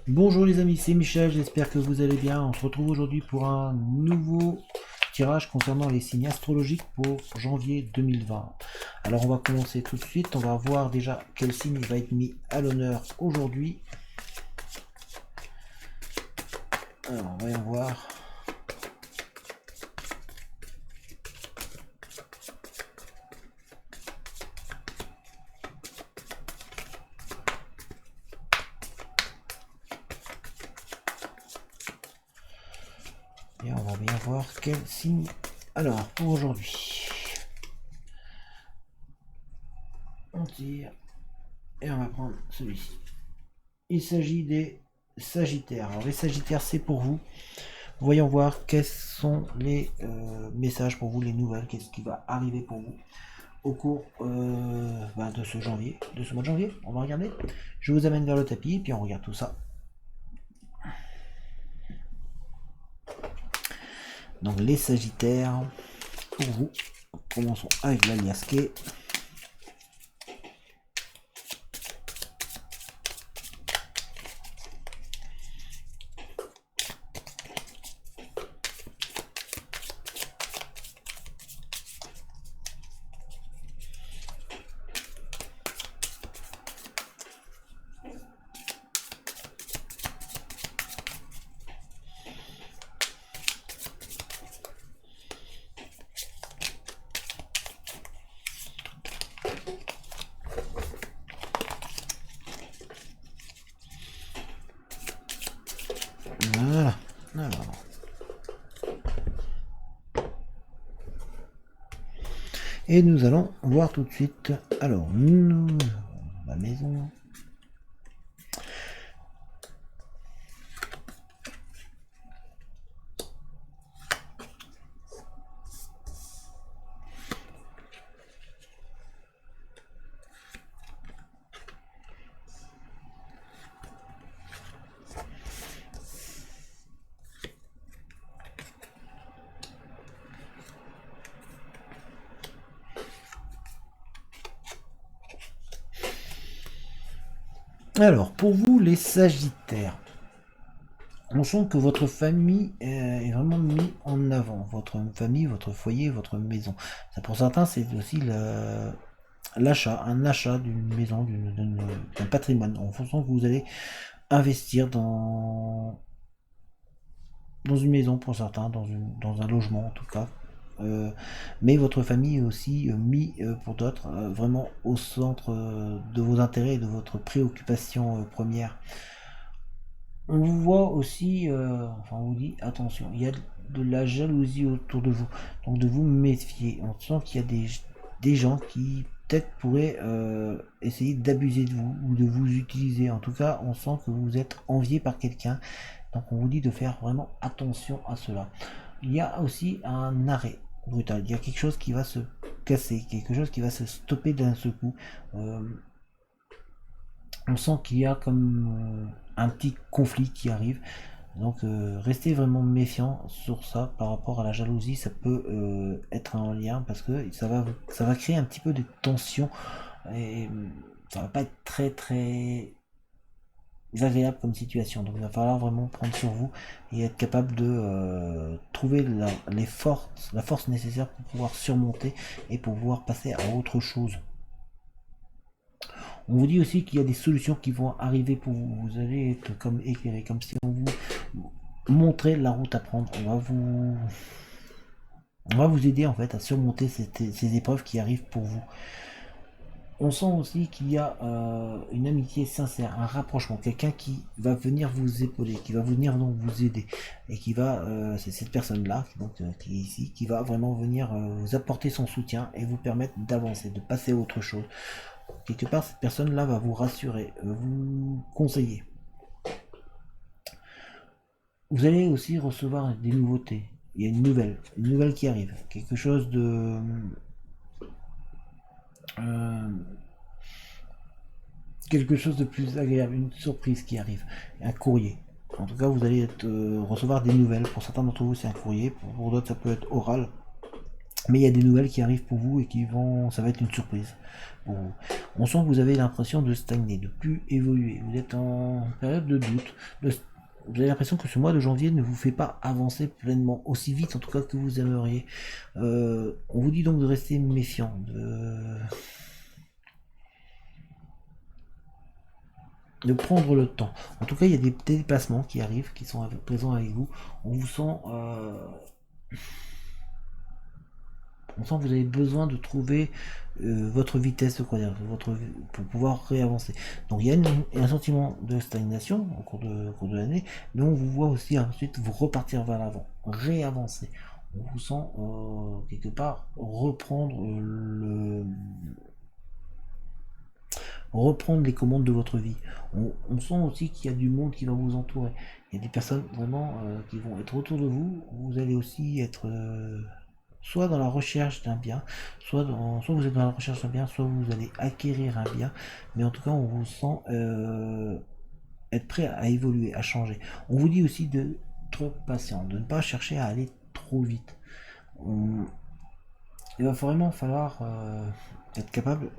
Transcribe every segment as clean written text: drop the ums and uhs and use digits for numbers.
Bonjour les amis, c'est Michel, j'espère que vous allez bien. On se retrouve aujourd'hui pour un nouveau tirage concernant les signes astrologiques pour janvier 2020. Alors on va commencer tout de suite, on va voir déjà quel signe va être mis à l'honneur aujourd'hui. Alors on va y voir. Et on va bien voir quel signe. Alors pour aujourd'hui, on tire et on va prendre celui-ci. Il s'agit des Sagittaires. Alors les Sagittaires, c'est pour vous. Voyons voir quels sont les messages pour vous, les nouvelles, qu'est-ce qui va arriver pour vous au cours de ce janvier, de ce mois de janvier. On va regarder. Je vous amène vers le tapis et puis on regarde tout ça. Donc les Sagittaires, pour vous, commençons avec la liasquée. Voilà. Alors. Et nous allons voir tout de suite. Alors, nous, la maison. Alors, pour vous, les Sagittaires, on sent que votre famille est vraiment mise en avant. Votre famille, votre foyer, votre maison. Ça, pour certains, c'est aussi l'achat, un achat d'une maison, d'un patrimoine. On sent que vous allez investir dans une maison pour certains, dans un logement en tout cas. Mais votre famille est aussi mis pour d'autres vraiment au centre de vos intérêts et de votre préoccupation première. On vous voit aussi, enfin on vous dit attention, il y a de la jalousie autour de vous, donc de vous méfier. On sent qu'il y a des gens qui peut-être pourraient essayer d'abuser de vous ou de vous utiliser. En tout cas, on sent que vous êtes envié par quelqu'un, donc on vous dit de faire vraiment attention à cela. Il y a aussi un arrêt brutal, il y a quelque chose qui va se casser, quelque chose qui va se stopper d'un seul coup. Euh, on sent qu'il y a comme un petit conflit qui arrive. Donc restez vraiment méfiant sur ça par rapport à la jalousie, ça peut être un lien parce que ça va créer un petit peu de tension et ça va pas être très très agréable comme situation. Donc il va falloir vraiment prendre sur vous et être capable de trouver la force nécessaire pour pouvoir surmonter et pour pouvoir passer à autre chose. On vous dit aussi qu'il y a des solutions qui vont arriver pour vous. Vous allez être comme éclairé, comme si on vous montrait la route à prendre. On va vous aider en fait à surmonter ces épreuves qui arrivent pour vous. On sent aussi qu'il y a une amitié sincère, un rapprochement, quelqu'un qui va venir vous épauler, qui va venir donc vous aider et qui va, c'est cette personne-là qui est ici, qui va vraiment venir vous apporter son soutien et vous permettre d'avancer, de passer à autre chose. Quelque part, cette personne-là va vous rassurer, vous conseiller. Vous allez aussi recevoir des nouveautés. Il y a une nouvelle qui arrive, quelque chose euh, quelque chose de plus agréable, une surprise qui arrive, un courrier. En tout cas, vous allez recevoir des nouvelles. Pour certains d'entre vous, c'est un courrier. Pour d'autres, ça peut être oral. Mais il y a des nouvelles qui arrivent pour vous et qui vont, ça va être une surprise pour vous. On sent que vous avez l'impression de stagner, de plus évoluer. Vous êtes en période de doute. Vous avez l'impression que ce mois de janvier ne vous fait pas avancer pleinement, aussi vite en tout cas que vous aimeriez. On vous dit donc de rester méfiant, de prendre le temps. En tout cas, il y a des déplacements qui arrivent, qui sont présents avec vous. On vous sent, on sent que vous avez besoin de trouver votre vitesse de croisière, pour pouvoir réavancer. Donc il y a un sentiment de stagnation au cours de l'année, mais on vous voit aussi ensuite vous repartir vers l'avant, réavancer. On vous sent quelque part reprendre les commandes de votre vie. On sent aussi qu'il y a du monde qui va vous entourer. Il y a des personnes vraiment qui vont être autour de vous. Vous allez aussi être soit dans la recherche d'un bien, soit vous êtes dans la recherche d'un bien, soit vous allez acquérir un bien. Mais en tout cas, on vous sent être prêt à évoluer, à changer. On vous dit aussi de être patient, de ne pas chercher à aller trop vite. Il va vraiment falloir être capable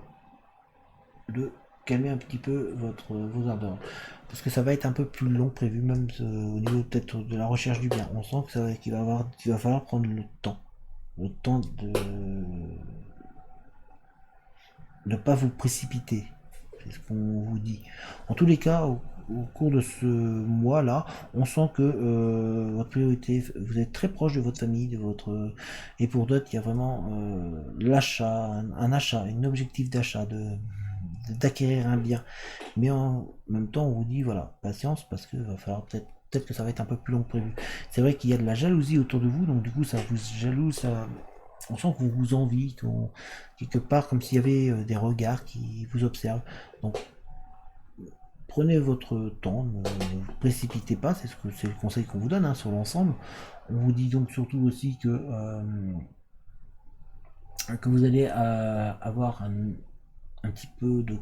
de calmer un petit peu vos ardeurs. Parce que ça va être un peu plus long prévu, même au niveau peut-être de la recherche du bien. On sent qu'il va falloir prendre le temps. Le temps de ne pas vous précipiter. C'est ce qu'on vous dit. En tous les cas, au cours de ce mois-là, on sent que votre priorité, vous êtes très proche de votre famille, et pour d'autres, il y a vraiment l'achat, un achat, un objectif d'achat, d'acquérir un bien. Mais en même temps, on vous dit, voilà, patience, parce que va falloir peut-être que ça va être un peu plus long que prévu. C'est vrai qu'il y a de la jalousie autour de vous, donc du coup, ça vous jalouse, on sent qu'on vous envie, quelque part, comme s'il y avait des regards qui vous observent. Donc, prenez votre temps, ne vous précipitez pas, c'est le conseil qu'on vous donne sur l'ensemble. On vous dit donc surtout aussi que vous allez avoir un petit peu de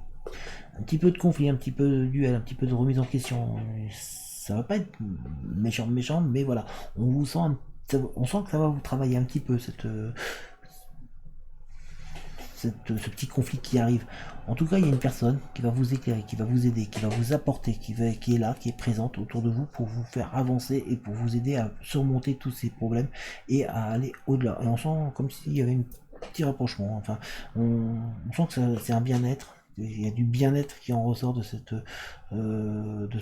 conflit, un petit peu de duel, un petit peu de remise en question. Ça va pas être méchant, mais voilà, on sent que ça va vous travailler un petit peu ce petit conflit qui arrive. En tout cas, il y a une personne qui va vous éclairer, qui va vous aider, qui va vous apporter, qui est là, qui est présente autour de vous pour vous faire avancer et pour vous aider à surmonter tous ces problèmes et à aller au-delà. Et on sent comme s'il y avait un petit rapprochement. Enfin, on sent que c'est un bien-être. Il y a du bien-être qui en ressort euh, de,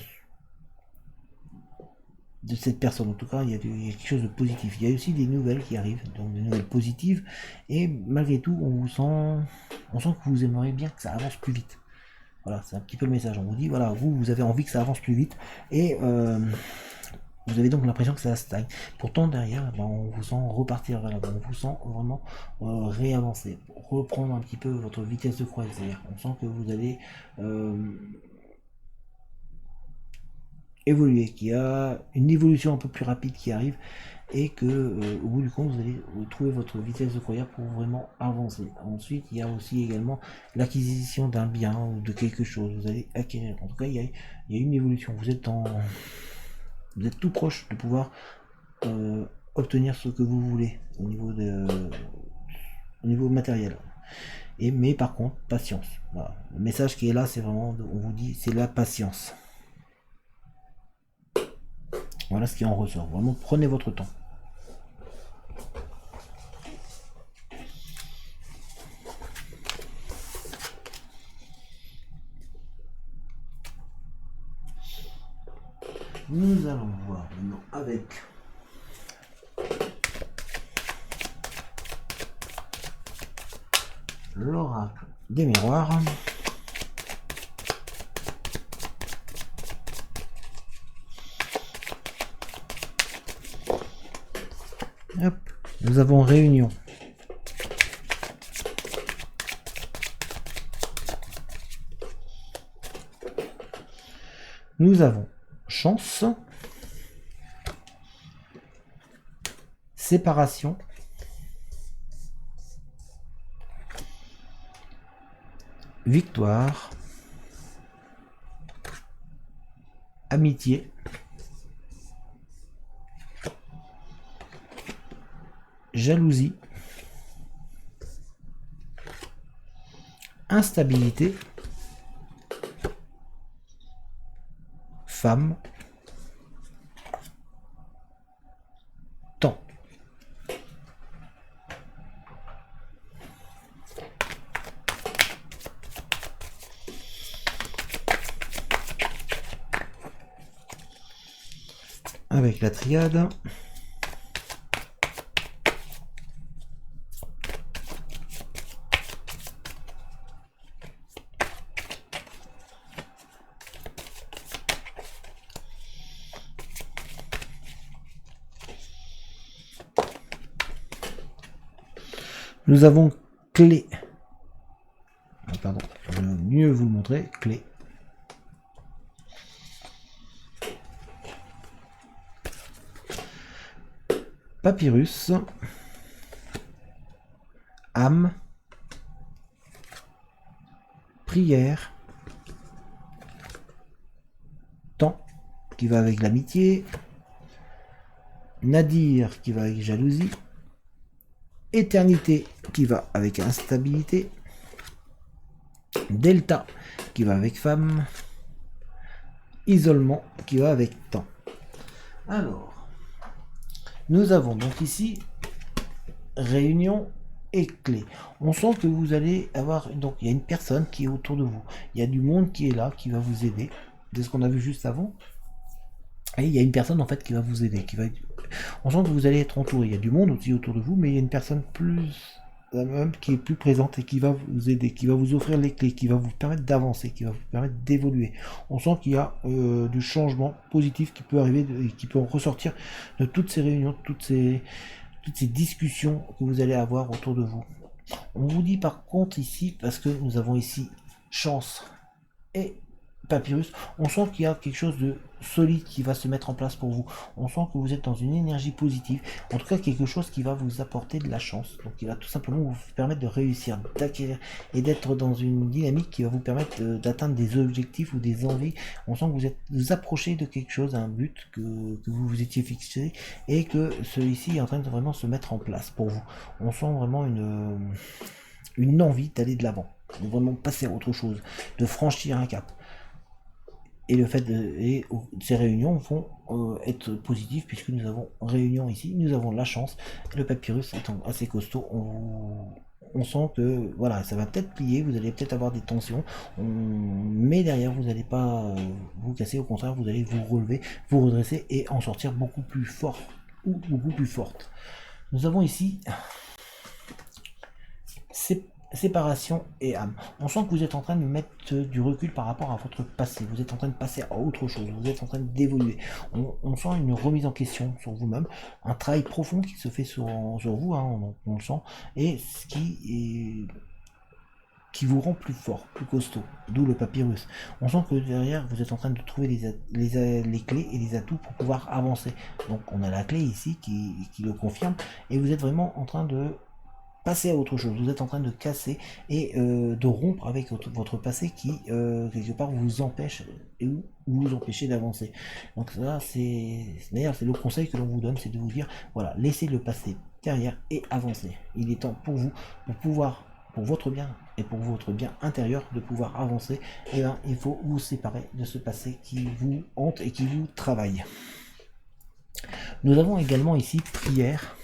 de cette personne. En tout cas, il y a quelque chose de positif. Il y a aussi des nouvelles qui arrivent, donc des nouvelles positives. Et malgré tout, on sent que vous aimeriez bien que ça avance plus vite. Voilà, c'est un petit peu le message. On vous dit, voilà, vous avez envie que ça avance plus vite. Et vous avez donc l'impression que ça stagne. Pourtant, derrière, ben, on vous sent repartir vers l'avant. On vous sent vraiment réavancer. Reprendre un petit peu votre vitesse de croisière. On sent que vous allez évoluer, qu'il y a une évolution un peu plus rapide qui arrive et que au bout du compte vous allez trouver votre vitesse de croisière pour vraiment avancer. Ensuite il y a aussi également l'acquisition d'un bien ou de quelque chose, vous allez acquérir. En tout cas il y a une évolution, vous êtes tout proche de pouvoir obtenir ce que vous voulez au niveau matériel. Mais par contre, patience. Voilà. Le message qui est là, c'est vraiment, on vous dit, c'est la patience. Voilà ce qui en ressort. Vraiment, prenez votre temps. Nous allons voir maintenant avec l'oracle des miroirs. Hop, nous avons réunion. Nous avons chance, séparation, victoire, amitié, jalousie, instabilité, femme, temps. Avec la triade. Nous avons clé. Pardon, je vais mieux vous le montrer. Clé. Papyrus. Âme. Prière. Temps qui va avec l'amitié. Nadir qui va avec jalousie. Éternité qui va avec instabilité. Delta qui va avec femme. Isolement qui va avec temps. Alors, nous avons donc ici réunion et clé. On sent que vous allez avoir, donc il y a une personne qui est autour de vous. Il y a du monde qui est là, qui va vous aider. C'est ce qu'on a vu juste avant. Et il y a une personne en fait qui va vous aider, on sent que vous allez être entouré. Il y a du monde aussi autour de vous, mais il y a une personne qui est plus présente et qui va vous aider, qui va vous offrir les clés, qui va vous permettre d'avancer, qui va vous permettre d'évoluer. On sent qu'il y a du changement positif qui peut arriver et qui peut ressortir de toutes ces réunions, toutes ces discussions que vous allez avoir autour de vous. On vous dit par contre ici, parce que nous avons ici chance et papyrus, on sent qu'il y a quelque chose de solide qui va se mettre en place pour vous. On sent que vous êtes dans une énergie positive, en tout cas quelque chose qui va vous apporter de la chance, donc qui va tout simplement vous permettre de réussir, d'acquérir et d'être dans une dynamique qui va vous permettre d'atteindre des objectifs ou des envies. On sent que vous approchez de quelque chose, un but que vous vous étiez fixé et que celui-ci est en train de vraiment se mettre en place pour vous. On sent vraiment une envie d'aller de l'avant, de vraiment passer à autre chose, de franchir un cap. Et le fait de ces réunions vont être positives puisque nous avons réunion ici, nous avons la chance. Le papyrus étant assez costaud, on sent que voilà, ça va peut-être plier, vous allez peut-être avoir des tensions, mais derrière vous n'allez pas vous casser, au contraire vous allez vous relever, vous redresser et en sortir beaucoup plus fort ou beaucoup plus forte. Nous avons ici séparation et âme. On sent que vous êtes en train de mettre du recul par rapport à votre passé. Vous êtes en train de passer à autre chose. Vous êtes en train d'évoluer. On sent une remise en question sur vous-même, un travail profond qui se fait sur vous, hein, on le sent, et ce qui vous rend plus fort, plus costaud, d'où le papyrus. On sent que derrière, vous êtes en train de trouver les clés et les atouts pour pouvoir avancer. Donc on a la clé ici qui le confirme, et vous êtes vraiment en train de passer à autre chose, vous êtes en train de casser et de rompre avec votre passé qui quelque part vous empêche ou vous empêchez d'avancer. Donc ça d'ailleurs c'est le conseil que l'on vous donne, c'est de vous dire voilà, laissez le passé derrière et avancez. Il est temps pour vous, pour votre bien et pour votre bien intérieur de pouvoir avancer. Et bien il faut vous séparer de ce passé qui vous hante et qui vous travaille. Nous avons également ici prière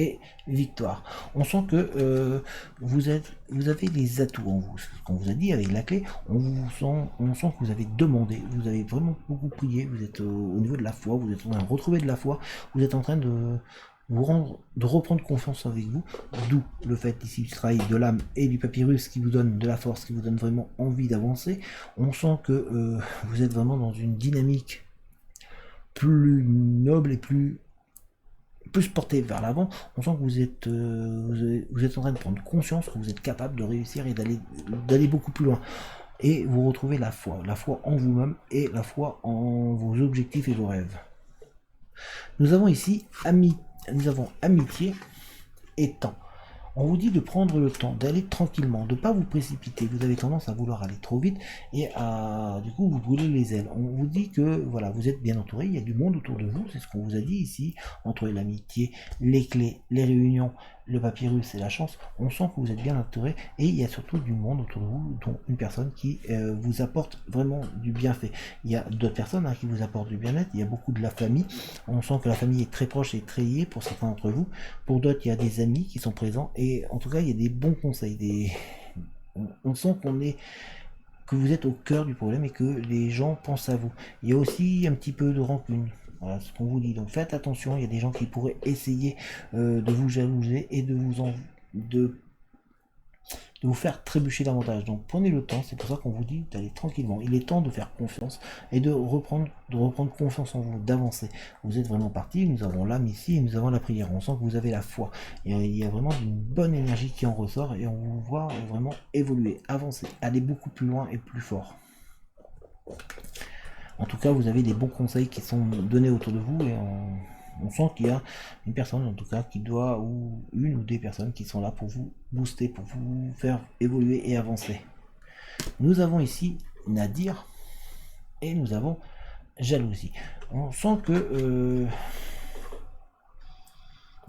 et victoire. On sent que vous avez des atouts en vous. Ce qu'on vous a dit avec la clé, on sent que vous avez demandé, vous avez vraiment beaucoup prié, vous êtes au niveau de la foi, vous êtes en train de retrouver de la foi, vous êtes en train de reprendre confiance avec vous, d'où le fait ici du travail de l'âme et du papyrus qui vous donne de la force, qui vous donne vraiment envie d'avancer. On sent que vous êtes vraiment dans une dynamique plus noble et plus porté vers l'avant. On sent que vous êtes en train de prendre conscience que vous êtes capable de réussir et d'aller beaucoup plus loin. Et vous retrouvez la foi en vous-même et la foi en vos objectifs et vos rêves. Nous avons ici amitié et temps. On vous dit de prendre le temps, d'aller tranquillement, de ne pas vous précipiter. Vous avez tendance à vouloir aller trop vite et du coup vous brûlez les ailes. On vous dit que voilà, vous êtes bien entouré, il y a du monde autour de vous, c'est ce qu'on vous a dit ici, entre l'amitié, les clés, les réunions, le papyrus et la chance, on sent que vous êtes bien entouré, et il y a surtout du monde autour de vous, dont une personne qui vous apporte vraiment du bienfait. Il y a d'autres personnes qui vous apportent du bien-être, il y a beaucoup de la famille, on sent que la famille est très proche et très liée pour certains d'entre vous, pour d'autres il y a des amis qui sont présents, et en tout cas il y a des bons conseils, on sent que vous êtes au cœur du problème et que les gens pensent à vous. Il y a aussi un petit peu de rancune. Voilà ce qu'on vous dit. Donc faites attention, il y a des gens qui pourraient essayer de vous jalouser et de vous faire trébucher davantage. Donc prenez le temps, c'est pour ça qu'on vous dit d'aller tranquillement. Il est temps de faire confiance et de reprendre confiance en vous, d'avancer. Vous êtes vraiment parti, nous avons l'âme ici et nous avons la prière. On sent que vous avez la foi. Il y a vraiment une bonne énergie qui en ressort et on vous voit vraiment évoluer, avancer, aller beaucoup plus loin et plus fort. En tout cas, vous avez des bons conseils qui sont donnés autour de vous et on sent qu'il y a une personne en tout cas qui doit, ou une ou des personnes qui sont là pour vous booster, pour vous faire évoluer et avancer. Nous avons ici Nadir et nous avons Jalousie. On sent que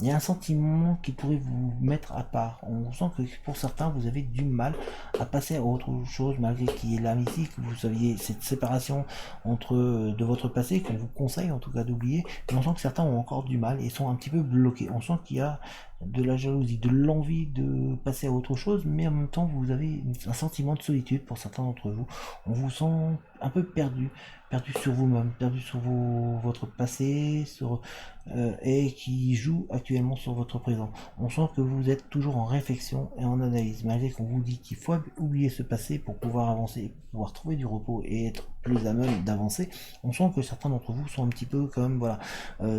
il y a un sentiment qui pourrait vous mettre à part. On sent que pour certains, vous avez du mal à passer à autre chose, malgré qu'il y ait l'âme ici, que vous aviez cette séparation de votre passé, qu'on vous conseille en tout cas d'oublier. Mais on sent que certains ont encore du mal et sont un petit peu bloqués. On sent qu'il y a de la jalousie, de l'envie de passer à autre chose, mais en même temps, vous avez un sentiment de solitude pour certains d'entre vous. On vous sent un peu perdu sur vous-même, perdu sur votre passé, et qui joue actuellement sur votre présent. On sent que vous êtes toujours en réflexion et en analyse, malgré qu'on vous dit qu'il faut oublier ce passé pour pouvoir avancer, pouvoir trouver du repos et être plus à même d'avancer. On sent que certains d'entre vous sont un petit peu comme voilà,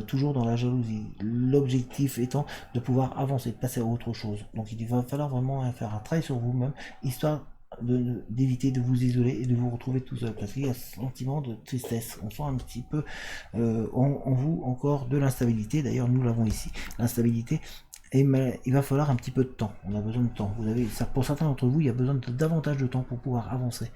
toujours dans la jalousie. L'objectif étant de pouvoir avancer, de passer à autre chose. Donc il va falloir vraiment faire un travail sur vous-même, histoire d'éviter de vous isoler et de vous retrouver tout seul, parce qu'il y a ce sentiment de tristesse. On sent un petit peu en vous encore de l'instabilité. D'ailleurs nous l'avons ici, l'instabilité. Et il va falloir un petit peu de temps. On a besoin de temps. Pour certains d'entre vous, il y a besoin de davantage de temps pour pouvoir avancer.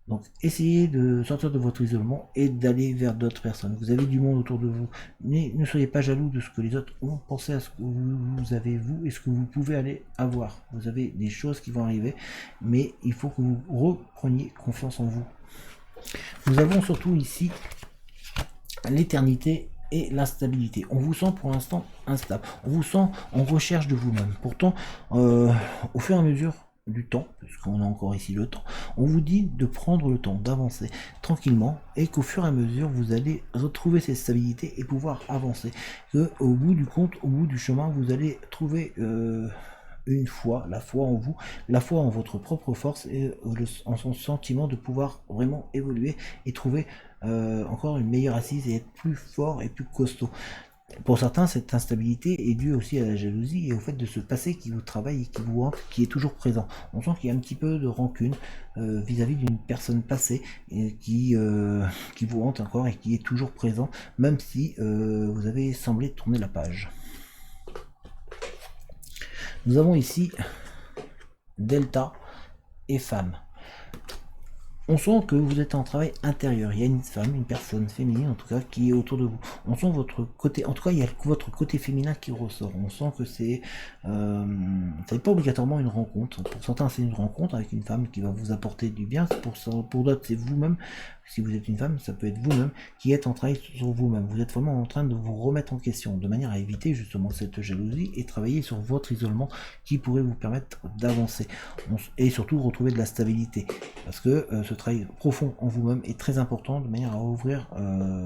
Donc essayez de sortir de votre isolement et d'aller vers d'autres personnes. Vous avez du monde autour de vous. Mais ne soyez pas jaloux de ce que les autres ont. Pensez à ce que vous avez vous et ce que vous pouvez aller avoir. Vous avez des choses qui vont arriver, mais il faut que vous repreniez confiance en vous. Nous avons surtout ici l'éternité et l'instabilité. On vous sent pour l'instant instable. On vous sent en recherche de vous-même. Pourtant, au fur et à mesure du temps, puisqu'on a encore ici le temps, on vous dit de prendre le temps, d'avancer tranquillement, et qu'au fur et à mesure, vous allez retrouver cette stabilité et pouvoir avancer. Que au bout du compte, au bout du chemin, vous allez trouver une foi, la foi en vous, la foi en votre propre force et en son sentiment de pouvoir vraiment évoluer et trouver encore une meilleure assise et être plus fort et plus costaud. Pour certains, cette instabilité est due aussi à la jalousie et au fait de ce passé qui vous travaille et qui vous hante, qui est toujours présent. On sent qu'il y a un petit peu de rancune vis-à-vis d'une personne passée et qui vous hante encore et qui est toujours présent, même si vous avez semblé tourner la page. Nous avons ici Delta et femme. On sent que vous êtes en travail intérieur. Il y a une femme, une personne féminine en tout cas, qui est autour de vous. On sent votre côté, en tout cas, il y a votre côté féminin qui ressort. On sent que c'est pas obligatoirement une rencontre. Pour certains, c'est une rencontre avec une femme qui va vous apporter du bien. Pour d'autres, c'est vous-même. Si vous êtes une femme, ça peut être vous-même qui êtes en travail sur vous-même. Vous êtes vraiment en train de vous remettre en question, de manière à éviter justement cette jalousie et travailler sur votre isolement qui pourrait vous permettre d'avancer. Et surtout retrouver de la stabilité. Parce que ce travail profond en vous-même est très important, de manière à ouvrir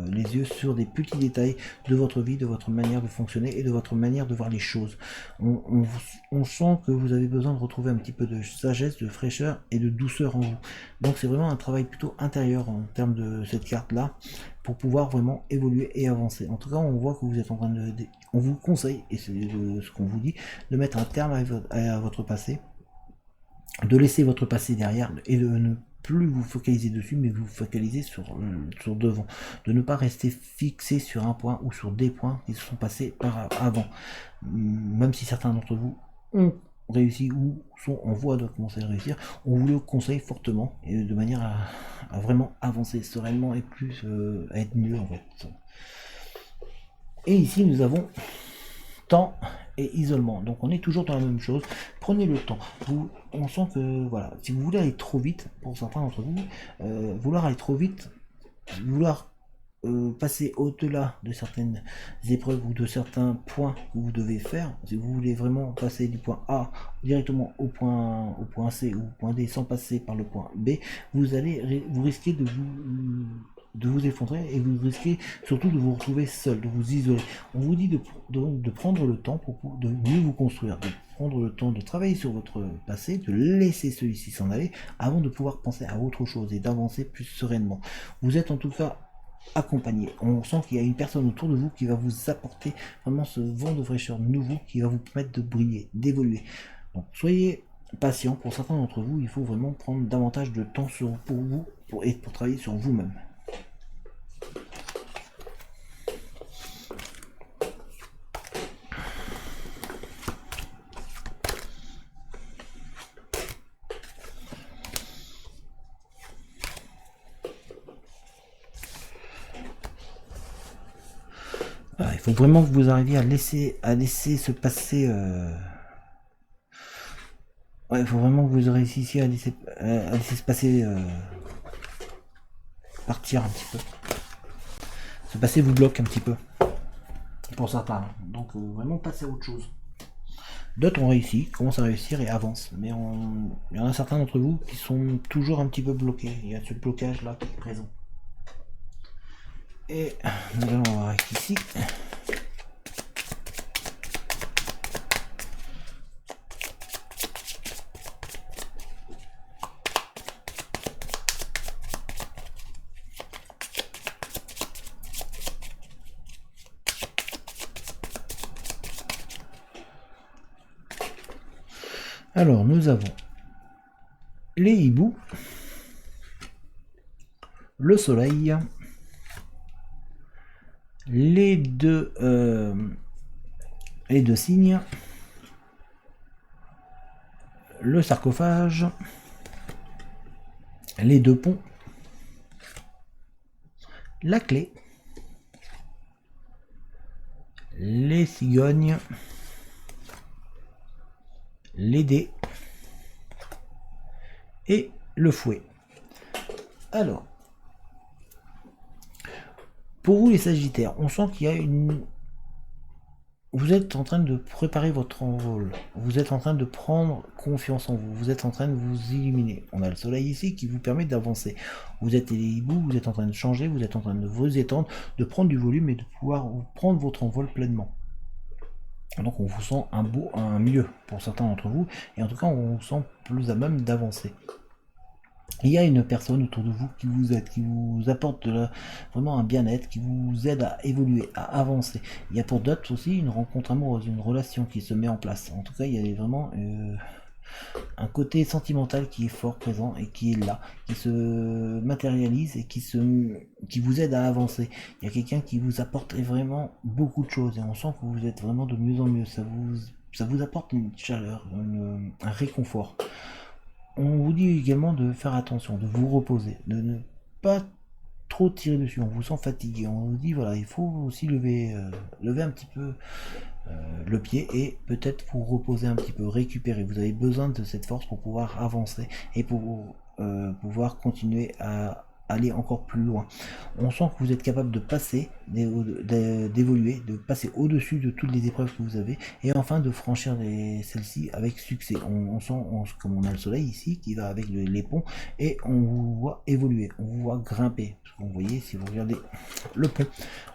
les yeux sur des petits détails de votre vie, de votre manière de fonctionner et de votre manière de voir les choses. On sent que vous avez besoin de retrouver un petit peu de sagesse, de fraîcheur et de douceur en vous. Donc c'est vraiment un travail plutôt intérieur en termes de cette carte-là, pour pouvoir vraiment évoluer et avancer. En tout cas, on voit que vous êtes en train on vous conseille, et c'est ce qu'on vous dit, de mettre un terme à votre passé, de laisser votre passé derrière et de ne plus vous focaliser dessus, mais vous focaliser sur devant, de ne pas rester fixé sur un point ou sur des points qui se sont passés par avant. Même si certains d'entre vous ont réussi ou sont en voie de commencer à réussir, on vous le conseille fortement, et de manière à vraiment avancer sereinement et plus à être mieux en fait. Et ici nous avons temps et isolement. Donc on est toujours dans la même chose. Prenez le temps. On sent que voilà, si vous voulez aller trop vite, pour certains d'entre vous, vouloir aller trop vite, vouloir passer au-delà de certaines épreuves ou de certains points que vous devez faire, si vous voulez vraiment passer du point A directement au point C ou au point D sans passer par le point B, vous risquez de vous effondrer et vous risquez surtout de vous retrouver seul, de vous isoler. On vous dit de prendre le temps de mieux vous construire, de prendre le temps de travailler sur votre passé, de laisser celui-ci s'en aller avant de pouvoir penser à autre chose et d'avancer plus sereinement. Vous êtes en tout cas accompagné. On sent qu'il y a une personne autour de vous qui va vous apporter vraiment ce vent de fraîcheur nouveau qui va vous permettre de briller, d'évoluer. Donc soyez patient. Pour certains d'entre vous, il faut vraiment prendre davantage de temps pour vous pour travailler sur vous-même. Il faut vraiment que vous arriviez à laisser se passer. Ouais, il faut vraiment que vous réussissiez à laisser se passer, partir un petit peu. Ce passé vous bloque un petit peu. Pour certains. Donc vraiment passer à autre chose. D'autres ont réussi, commencent à réussir et avancent. Mais il y en a certains d'entre vous qui sont toujours un petit peu bloqués. Il y a ce blocage là qui est présent. Et nous allons voir avec ici. Alors nous avons les hiboux, le soleil, les deux cygnes, le sarcophage, les deux ponts, la clé, les cigognes, les dés et le fouet. Alors, pour vous les Sagittaires, on sent qu'il y a vous êtes en train de préparer votre envol, vous êtes en train de prendre confiance en vous, vous êtes en train de vous illuminer. On a le soleil ici qui vous permet d'avancer. Vous êtes les hiboux, vous êtes en train de changer, vous êtes en train de vous étendre, de prendre du volume et de pouvoir prendre votre envol pleinement. Donc on vous sent un mieux pour certains d'entre vous, et en tout cas on vous sent plus à même d'avancer. Il y a une personne autour de vous qui vous aide, qui vous apporte vraiment un bien-être, qui vous aide à évoluer, à avancer. Il y a pour d'autres aussi une rencontre amoureuse, une relation qui se met en place. En tout cas, il y a vraiment un côté sentimental qui est fort présent et qui est là, qui se matérialise et qui vous aide à avancer. Il y a quelqu'un qui vous apporte vraiment beaucoup de choses et on sent que vous êtes vraiment de mieux en mieux. Ça vous apporte une chaleur, un réconfort. On vous dit également de faire attention, de vous reposer, de ne pas trop tirer dessus. On vous sent fatigué. On vous dit voilà, il faut aussi lever un petit peu le pied et peut-être vous reposer un petit peu, récupérer. Vous avez besoin de cette force pour pouvoir avancer et pour pouvoir continuer à aller encore plus loin. On sent que vous êtes capable de passer, d'évoluer, de passer au-dessus de toutes les épreuves que vous avez et enfin de franchir celles-ci avec succès. On sent, comme on a le soleil ici qui va avec les ponts et on vous voit évoluer, on vous voit grimper. Vous voyez, si vous regardez le pont,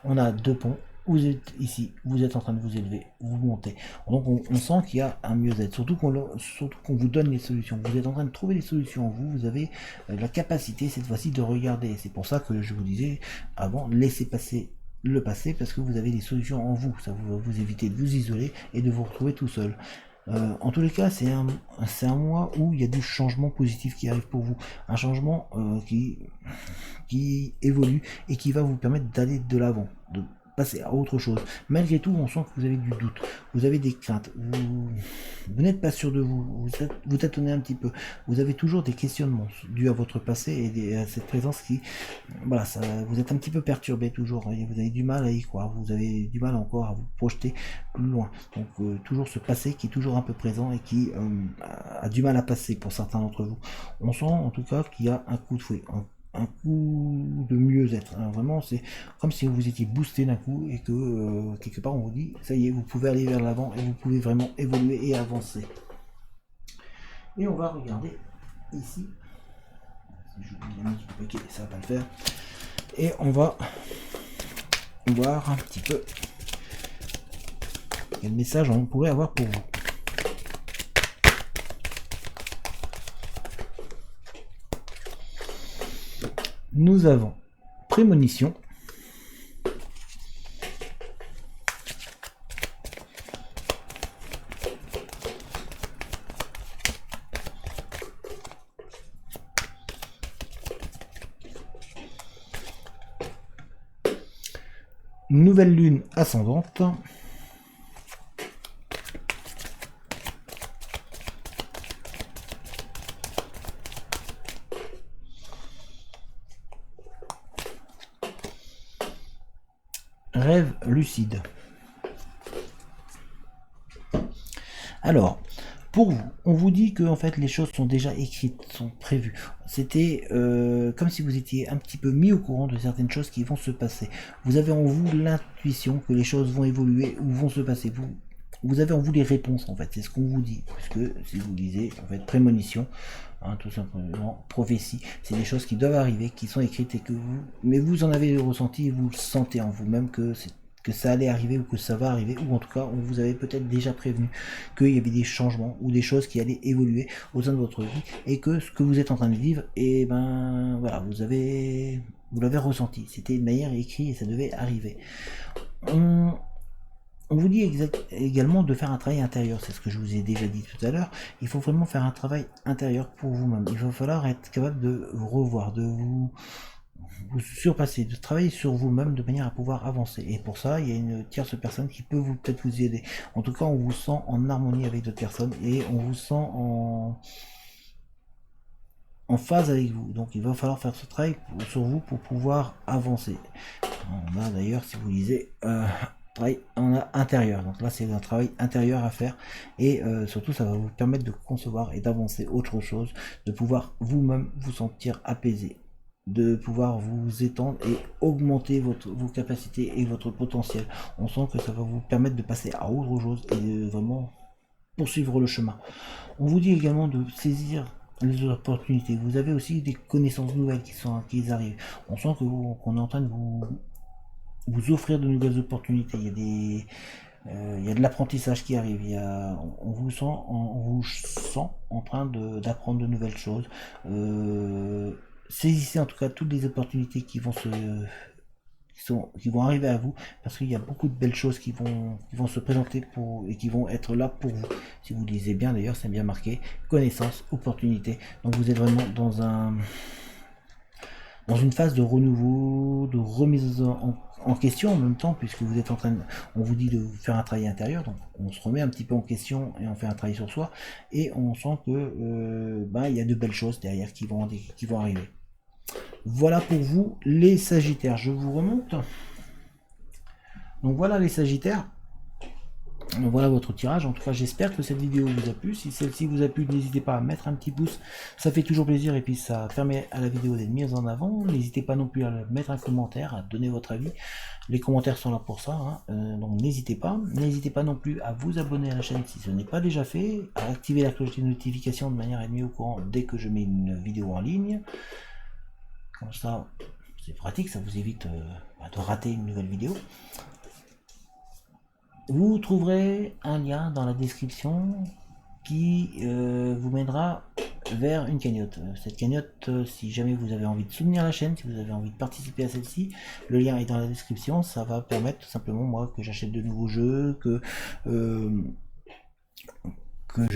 on a deux ponts. Vous êtes ici, vous êtes en train de vous élever, vous montez. Donc on sent qu'il y a un mieux-être, surtout qu'on vous donne les solutions. Vous êtes en train de trouver les solutions en vous, vous avez la capacité cette fois-ci de regarder. C'est pour ça que je vous disais avant, laissez passer le passé parce que vous avez des solutions en vous. Ça va vous éviter de vous isoler et de vous retrouver tout seul. En tous les cas, c'est un mois où il y a du changement positif qui arrive pour vous. Un changement qui évolue et qui va vous permettre d'aller de l'avant, de passer à autre chose. Malgré tout, on sent que vous avez du doute, vous avez des craintes, vous n'êtes pas sûr de vous, vous tâtonnez un petit peu, vous avez toujours des questionnements dus à votre passé et à cette présence qui, voilà, ça, vous êtes un petit peu perturbé toujours, et vous avez du mal à y croire, vous avez du mal encore à vous projeter plus loin. Donc toujours ce passé qui est toujours un peu présent et qui a du mal à passer pour certains d'entre vous. On sent en tout cas qu'il y a un coup de fouet, un coup de mieux-être. Hein. Vraiment, c'est comme si vous étiez boosté d'un coup et que quelque part on vous dit, ça y est, vous pouvez aller vers l'avant et vous pouvez vraiment évoluer et avancer. Et on va regarder ici. Si je vous ai mis, ça va pas le faire. Et on va voir un petit peu quel message on pourrait avoir pour vous. Nous avons prémonition, nouvelle lune ascendante, rêve lucide. Alors, pour vous, on vous dit que en fait les choses sont déjà écrites, sont prévues. C'était comme si vous étiez un petit peu mis au courant de certaines choses qui vont se passer. Vous avez en vous l'intuition que les choses vont évoluer ou vont se passer. Vous avez en vous les réponses en fait, c'est ce qu'on vous dit. Parce que si vous lisez en fait prémonition, hein, tout simplement prophétie, c'est des choses qui doivent arriver, qui sont écrites et que vous, mais vous en avez le ressenti et vous le sentez en vous-même que ça allait arriver ou que ça va arriver, ou en tout cas on vous avait peut-être déjà prévenu qu'il y avait des changements ou des choses qui allaient évoluer au sein de votre vie et que ce que vous êtes en train de vivre, et ben voilà, vous l'avez ressenti, c'était de manière écrite et ça devait arriver. On vous dit également de faire un travail intérieur, c'est ce que je vous ai déjà dit tout à l'heure. Il faut vraiment faire un travail intérieur pour vous-même. Il va falloir être capable de vous revoir, de vous surpasser, de travailler sur vous-même de manière à pouvoir avancer. Et pour ça, il y a une tierce personne qui peut peut-être vous aider. En tout cas, on vous sent en harmonie avec d'autres personnes et on vous sent en phase avec vous. Donc il va falloir faire ce travail sur vous pour pouvoir avancer. On a d'ailleurs, si vous lisez, travail intérieur. Donc là, c'est un travail intérieur à faire et surtout, ça va vous permettre de concevoir et d'avancer autre chose, de pouvoir vous-même vous sentir apaisé, de pouvoir vous étendre et augmenter vos capacités et votre potentiel. On sent que ça va vous permettre de passer à autre chose et de vraiment poursuivre le chemin. On vous dit également de saisir les opportunités. Vous avez aussi des connaissances nouvelles qui arrivent. On sent que qu'on est en train de vous offrir de nouvelles opportunités. Il y a de l'apprentissage qui arrive. On vous sent en train d'apprendre de nouvelles choses. Saisissez en tout cas toutes les opportunités qui vont arriver à vous, parce qu'il y a beaucoup de belles choses qui vont se présenter et qui vont être là pour vous. Si vous lisez bien, d'ailleurs, c'est bien marqué connaissance, opportunité. Donc vous êtes vraiment dans une phase de renouveau, de remise en question en même temps, puisque vous êtes on vous dit de faire un travail intérieur, donc on se remet un petit peu en question et on fait un travail sur soi, et on sent que il y a de belles choses derrière qui vont arriver. Voilà pour vous les Sagittaires, je vous remonte. Donc voilà les Sagittaires. Voilà votre tirage. En tout cas, j'espère que cette vidéo vous a plu. Si celle-ci vous a plu, n'hésitez pas à mettre un petit pouce, ça fait toujours plaisir et puis ça permet à la vidéo d'être mise en avant. N'hésitez pas non plus à mettre un commentaire, à donner votre avis. Les commentaires sont là pour ça, hein. Donc n'hésitez pas. N'hésitez pas non plus à vous abonner à la chaîne si ce n'est pas déjà fait, à activer la cloche de notification de manière à être mis au courant dès que je mets une vidéo en ligne. Comme ça, c'est pratique, ça vous évite de rater une nouvelle vidéo. Vous trouverez un lien dans la description qui vous mènera vers une cagnotte. Cette cagnotte, si jamais vous avez envie de soutenir la chaîne, si vous avez envie de participer à celle-ci, le lien est dans la description. Ça va permettre tout simplement moi que j'achète de nouveaux jeux, que je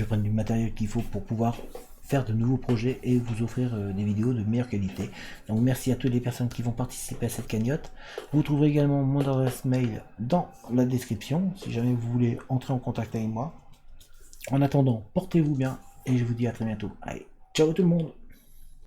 prenne du matériel qu'il faut pour pouvoir faire de nouveaux projets et vous offrir des vidéos de meilleure qualité. Donc merci à toutes les personnes qui vont participer à cette cagnotte. Vous trouverez également mon adresse mail dans la description si jamais vous voulez entrer en contact avec moi. En attendant, portez-vous bien et je vous dis à très bientôt. Allez, ciao tout le monde!